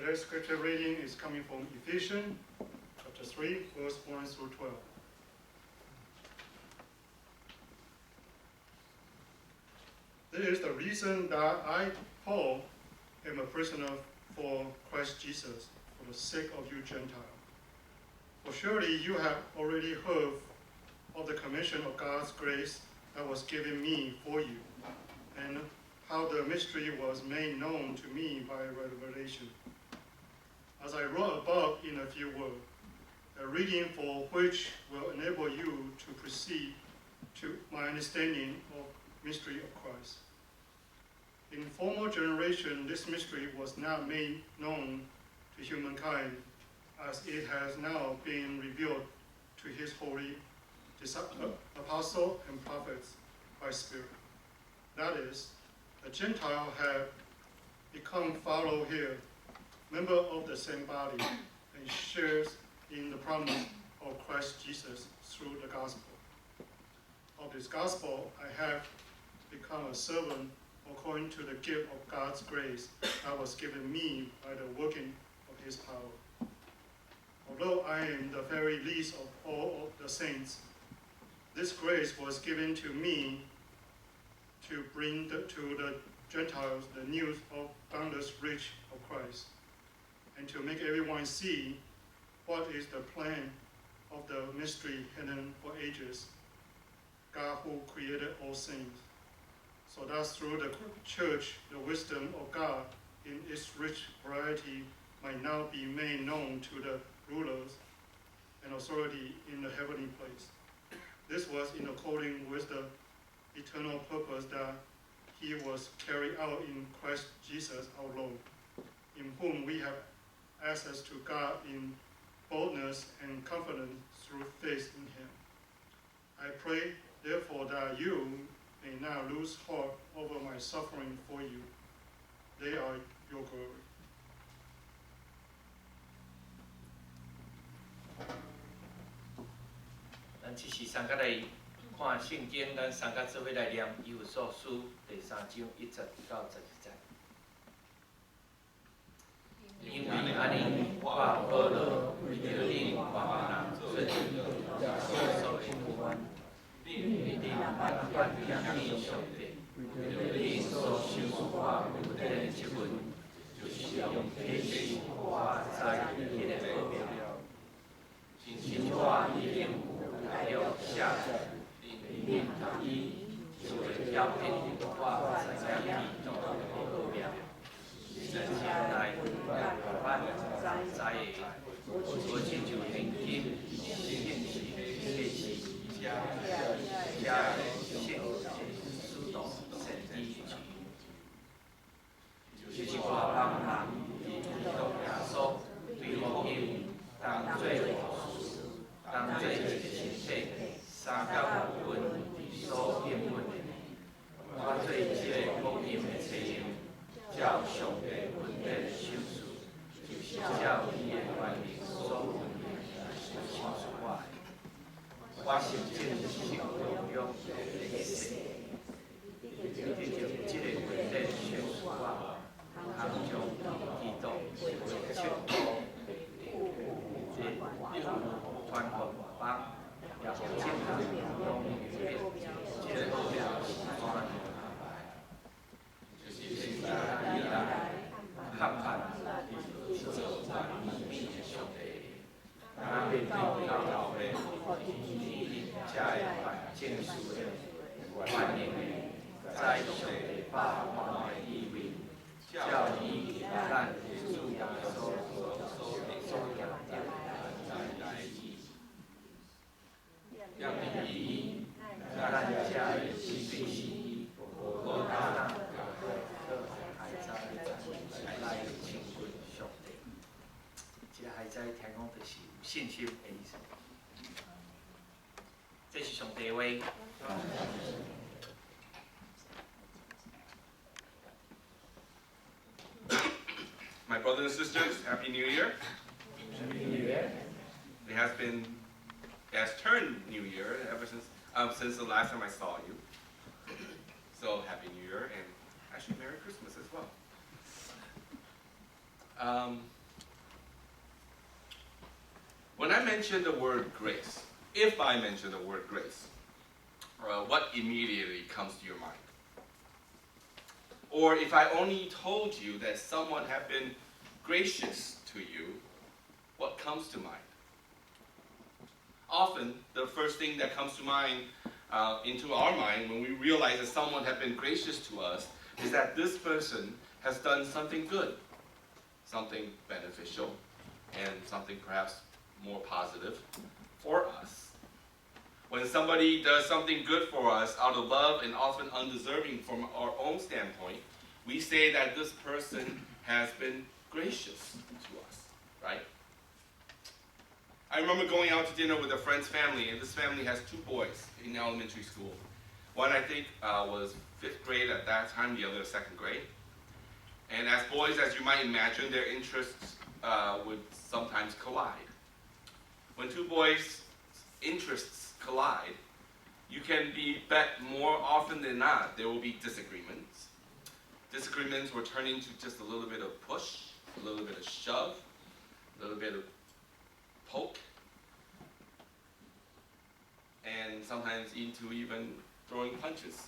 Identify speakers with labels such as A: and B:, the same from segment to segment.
A: Today's scripture reading is coming from Ephesians chapter 3, verse 1 through 12. This is the reason that I, Paul, am a prisoner for Christ Jesus, for the sake of you Gentiles. For surely you have already heard of the commission of God's grace that was given me for you, and how the mystery was made known to me by revelation. As I wrote above in a few words, a reading for which will enable you to proceed to my understanding of mystery of Christ. In former generation, this mystery was not made known to humankind, as it has now been revealed to his holy apostles and prophets by Spirit. That is, the Gentiles have become fellow here, member of the same body, and shares in the promise of Christ Jesus through the gospel. Of this gospel, I have become a servant according to the gift of God's grace that was given me by the working of his power. Although I am the very least of all of the saints, this grace was given to me to bring to the Gentiles the news of boundless riches of Christ, and to make everyone see what is the plan of the mystery hidden for ages, God who created all things, so that through the church the wisdom of God in its rich variety might now be made known to the rulers and authority in the heavenly place. This was in accordance with the eternal purpose that he was carried out in Christ Jesus our Lord, in whom we have access to God in boldness and confidence through faith in him. I pray, therefore, that you may not lose heart over my suffering for you. They are your glory.
B: 咱这时三甲来看圣经，咱三甲做伙来念以弗所书第3章1节到12节。因为安尼，我好乐为着恁万人做主要所的不安，恁万般听见上帝，为着恁所受我有的这份，就是用体恤我在伊的奥妙，亲像我已经有大了写在恁读伊，就会了解我在伊里头的奥妙。真正来万知的，我亲像现今现时确实加现主动神的就是我帮人基督耶稣对福音当做服事，当做一个身体3到5分所应允的，我做这个福音的采用。照上帝本的手术，就是照伊的原理所分的来手术我的。我是正是中央的历史，藉着这个本的手术我，通将基督为切托传给外邦，也互进行拢明白，这个好了是怎样安排。就是现在以来，看看是做万秘的上帝，咱面对到的，你才会办正事的，欢迎的，在上帝百般的意味，照以咱主耶稣所讲的来意，让你咱家的是对是，我当。来亲近上帝，这个孩子听讲就是有信心的意思。这是上帝的话。
C: My brothers and sisters, Happy New Year.
B: Happy New Year.
C: It has turned New Year ever since the last time I saw you. So Happy New Year and actually Merry Christmas as well. mention the word grace, if I mention the word grace, what immediately comes to your mind? Or if I only told you that someone had been gracious to you, what comes to mind? Often, the first thing that comes to mind, into our mind, when we realize that someone had been gracious to us, is that this person has done something good, something beneficial, and something perhaps more positive for us. When somebody does something good for us out of love and often undeserving from our own standpoint, we say that this person has been gracious to us, right? I remember going out to dinner with a friend's family, and this family has 2 boys in elementary school. One, I think, was 5th grade at that time, the other 2nd grade. And as boys, as you might imagine, their interests would sometimes collide. When 2 boys' interests collide, you can bet more often than not there will be disagreements. Disagreements will turn into just a little bit of push, a little bit of shove, a little bit of poke, and sometimes into even throwing punches.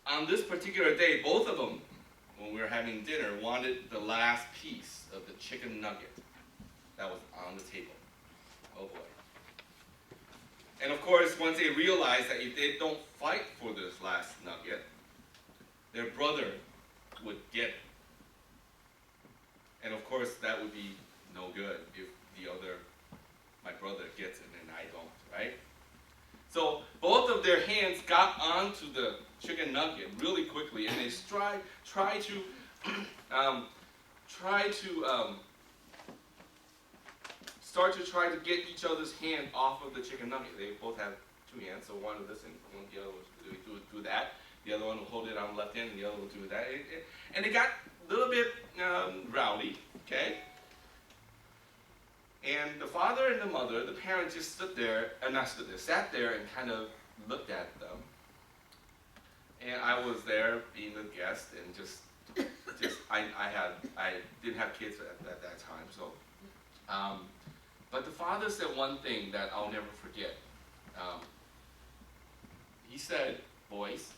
C: On this particular day, both of them, when we were having dinner, wanted the last piece of the chicken nugget that was on the table. Oh boy. And of course, once they realized that if they don't fight for this last nugget, their brother would get it. And of course, that would be no good if my brother gets it and I don't, right? So both of their hands got onto the chicken nugget really quickly, and they try to get each other's hand off of the chicken nugget. They both have 2 hands, so one of this and the other will do that. The other one will hold it on the left hand, and the other will do that. And it got a little bit rowdy, okay? And the father and the mother, the parents, just sat there and kind of looked at them. And I was there being a guest, and I didn't have kids at that time, so. But the father said one thing that I'll never forget. He said, "Boys,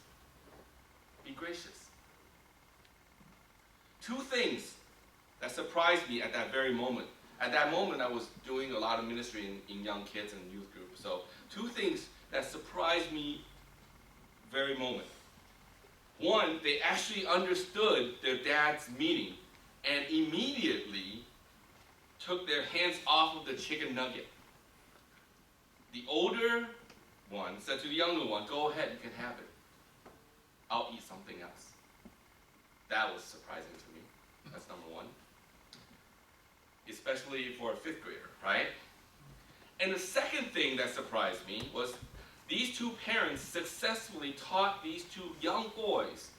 C: be gracious." 2 things that surprised me at that very moment. At that moment, I was doing a lot of ministry in young kids and youth groups. So 2 things that surprised me very moment. One, they actually understood their dad's meaning and immediately took their hands off of the chicken nugget. The older one said to the younger one, "Go ahead, you can have it. I'll eat something else." That was surprising to me. That's number 1. Especially for a 5th grader, right? And the second thing that surprised me was these 2 parents successfully taught these 2 young boys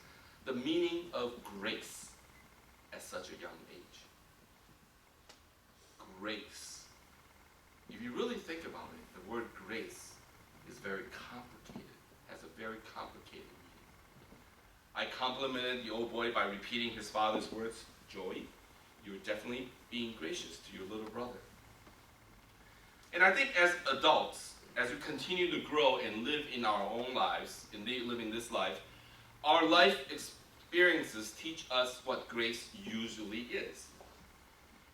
C: the meaning of grace at such a young age. Grace. If you really think about it, the word grace is very complicated, has a very complicated meaning. I complimented the old boy by repeating his father's words, "Joey, you're definitely being gracious to your little brother." And I think as adults, as we continue to grow and live in our own lives, indeed living this life, our life experiences teach us what grace usually is.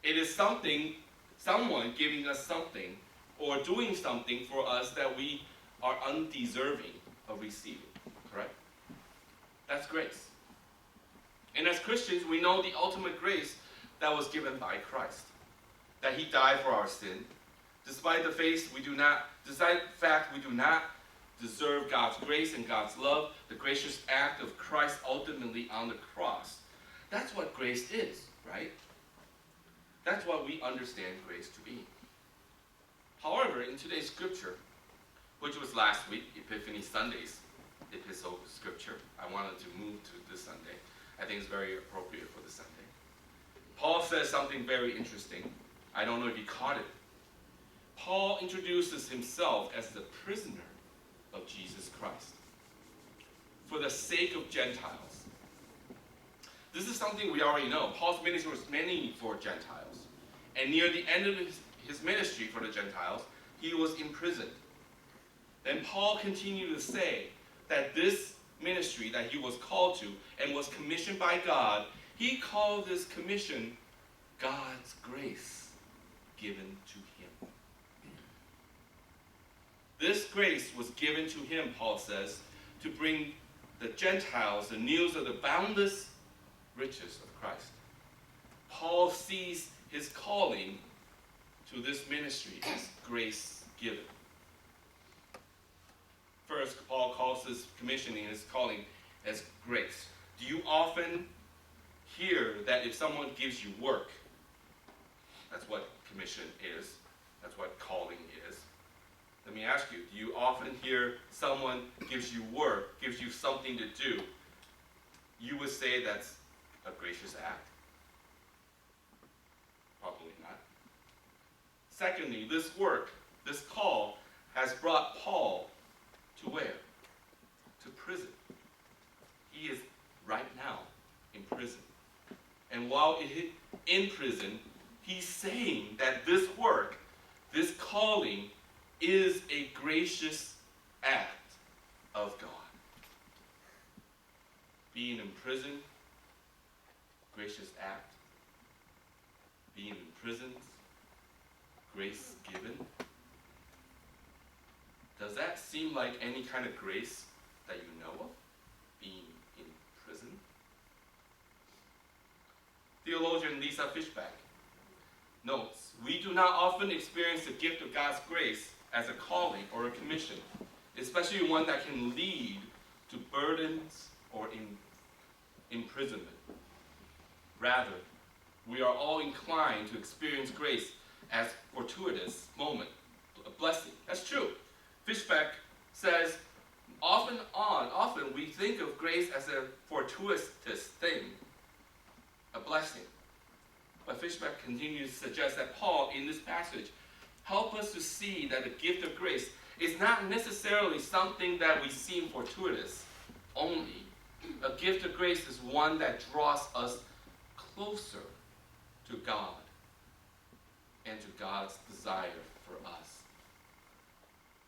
C: It is someone giving us something or doing something for us that we are undeserving of receiving, correct? That's grace. And as Christians, we know the ultimate grace that was given by Christ, that he died for our sin, despite the fact we do not deserve God's grace and God's love, the gracious act of Christ ultimately on the cross. That's what grace is, right? That's what we understand grace to be. However, in today's scripture, which was last week, Epiphany Sunday's epistle scripture, I wanted to move to this Sunday. I think it's very appropriate for this Sunday. Paul says something very interesting. I don't know if you caught it. Paul introduces himself as the prisoner of Jesus Christ for the sake of Gentiles. This is something we already know. Paul's ministry was mainly for Gentiles. And near the end of his ministry for the Gentiles, he was imprisoned. Then Paul continued to say that this ministry that he was called to and was commissioned by God, he called this commission God's grace given to him. This grace was given to him, Paul says, to bring the Gentiles the news of the boundless riches of Christ. Paul sees his calling to this ministry as grace given. First, Paul calls his commissioning, his calling, as grace. Do you often hear that if someone gives you work, that's what commission is, that's what calling is? Let me ask you, do you often hear someone gives you work, gives you something to do, you would say that's a gracious act? Probably not. Secondly, this work, this call, has brought Paul to where? To prison. He is right now in prison. And while in prison, he's saying that this work, this calling, is a gracious act of God. Being in prison, gracious act. Being in prison, grace given. Does that seem like any kind of grace that you know of? Being in prison? Theologian Lisa Fishback notes, we do not often experience the gift of God's grace as a calling or a commission, especially one that can lead to burdens or imprisonment. Rather, we are all inclined to experience grace as fortuitous moment, a blessing. That's true. Fishback says, often we think of grace as a fortuitous thing, a blessing. But Fishback continues to suggest that Paul, in this passage, helps us to see that the gift of grace is not necessarily something that we seem fortuitous only. A gift of grace is one that draws us closer to God and to God's desire for us.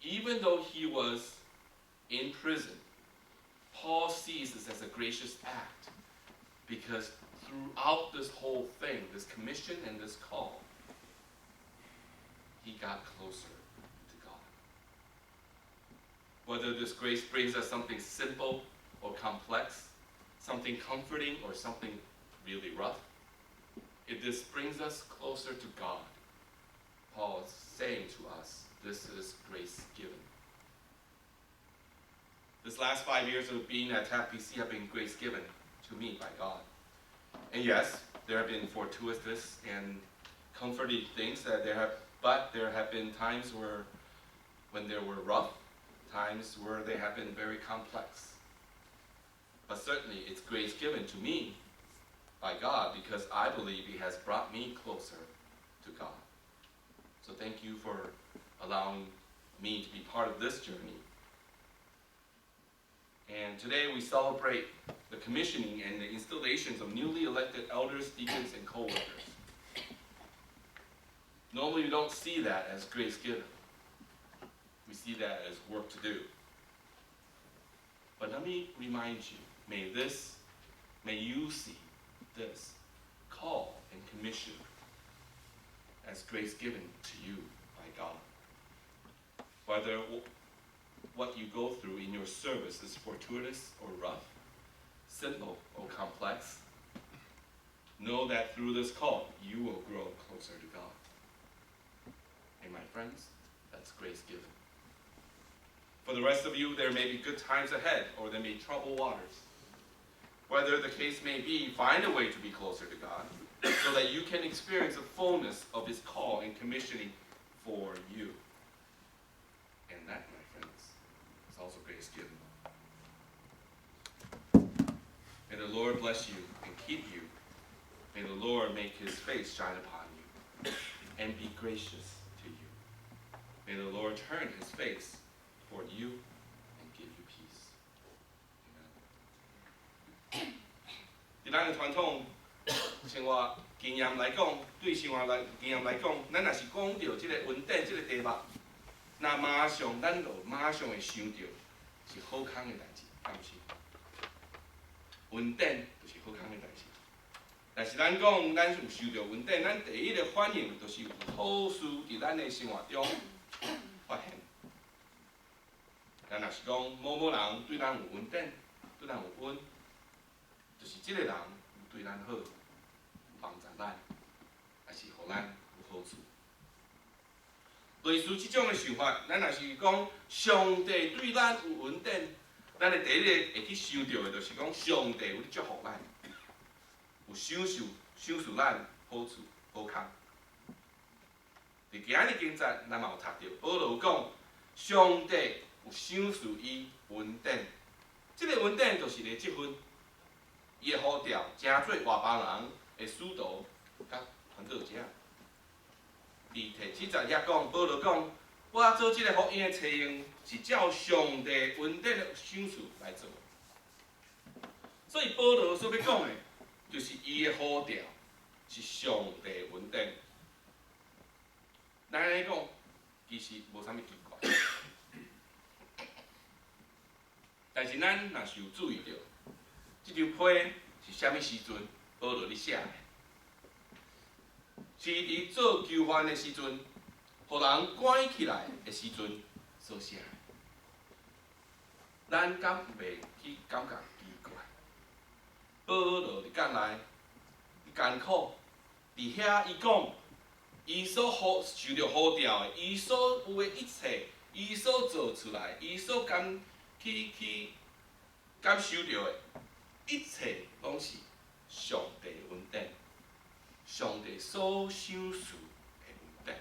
C: Even though he was in prison, Paul sees this as a gracious act because throughout this whole thing, this commission and this call, he got closer to God. Whether this grace brings us something simple or complex, something comforting or something really rough, if this brings us closer to God, Paul is saying to us, this is grace given. This last 5 years of being at TAFPC have been grace given to me by God. And yes, there have been fortuitous and comforting things but there have been times when they were rough, times where they have been very complex. But certainly it's grace given to me by God because I believe he has brought me closer to God. So thank you for allowing me to be part of this journey. And today we celebrate the commissioning and the installations of newly elected elders, deacons, and co-workers. Normally we don't see that as grace given. We see that as work to do. But let me remind you, may you see this call and commission as grace given to you by God. Whether what you go through in your service is fortuitous or rough, simple or complex, know that through this call, you will grow closer to God. And my friends, that's grace given. For the rest of you, there may be good times ahead, or there may be troubled waters. Whether the case may be, find a way to be closer to God, so that you can experience the fullness of his call and commissioning for you. And that, my friends, is also grace given. May the Lord bless you and keep you. May the Lord make his face shine upon you and be gracious to you. May the Lord turn his face toward you and give you peace. Amen. 第三个传统生活经验来讲，对生活经验来讲，咱若是讲到即个稳定即个题目，那咱就马上会想到是好康的代志，敢毋是？稳定就是好康的代志。但是咱讲，咱有受到稳定，咱第一个反应就是有好事伫咱的生活中发现。咱若是讲某某人对咱有稳定，对咱有稳，就是即个人有对咱好，有帮助咱，也是互咱有好处。类似即种的想法，咱若是讲上帝对咱有稳定，咱的第一个会去想到的，就是讲上帝有咧祝福咱，有享受咱好处好康。伫今日经节，咱嘛有读到，保罗讲上帝有享受伊稳定，即个稳定就是个积分，伊的呼召真做外邦人的使徒甲传道者。伫第7节遐讲，保罗讲，我做即个福音的采用是照上帝稳定的享受来做。所以保罗所要讲的，就是伊的呼召是上帝稳定。咱安尼讲，其实无啥物奇怪。但是咱若是有注意到，即张批是啥物时阵保罗咧写的？是伫做囚犯的时阵，互人关起来的时阵所写的。咱敢袂去感觉奇怪？保罗伫间内艰苦，伫遐伊讲，伊所受着呼召的，伊所有的一切，伊所做出来，伊所去感受到的，一切拢是上帝稳定，上帝所享受的稳定。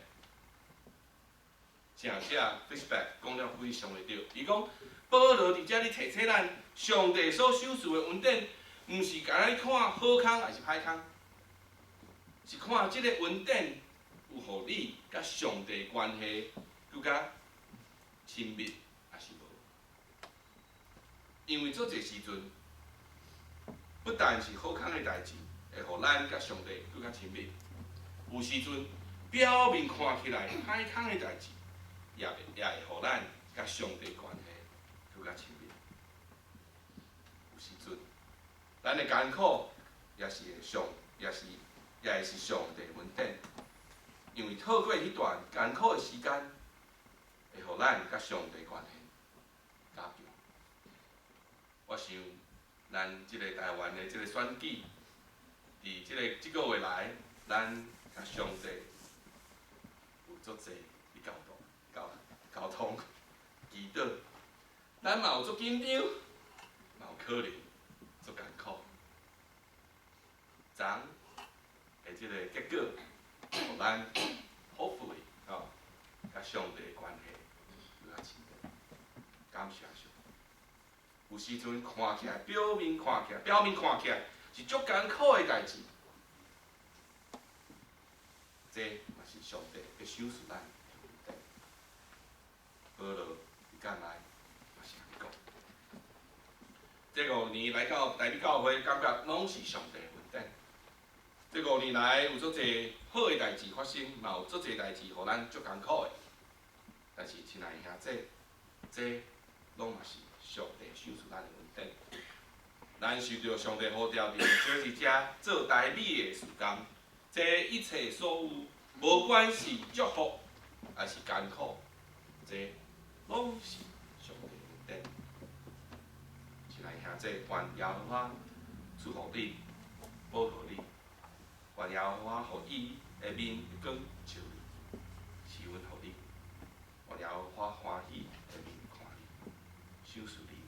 C: 正写 feedback 讲了非常的对，伊讲保罗伫遮咧提醒咱，上帝所享受的稳定，毋是干咱看好康还是歹康，是看即个稳定有互你甲上帝关系更加亲密，还是无？因为做这时阵，不但是好康的代志，会互咱甲上帝更加亲密。有时阵表面看起来歹康的代志，也会互咱甲上帝关系更加亲密。有时阵，咱的艰苦也是会是上帝稳定，因为透过迄段艰苦的时间，会互咱甲上帝关系加强。我想，咱即个台湾的即个选举，伫即个月来，咱甲上帝有足侪的交通祈祷，咱嘛有足紧张，嘛有可能足艰苦。昨的即个结果，互咱hopefully甲上帝的关系更加亲密。感谢上帝。有时阵看起来，表面看起来是足艰苦的代志，这嘛是上帝要享受咱的稳定。保罗伫间内嘛是安尼讲，这5年来到台北教会，感觉拢是上帝的稳定。这5年来有足侪好的代志发生，嘛有足侪代志互咱足艰苦的。但是亲爱的兄这拢嘛是上帝享受咱的稳定。咱受到上帝呼召，伫做是遮做台美的事工，这一切所有，无管是祝福还是艰苦，这拢是上帝的稳定。亲爱的兄愿耶和华祝福你，保护你。愿耶和华互伊的面光照你，赐恩互你。愿耶和华欢喜的面看你，享受你。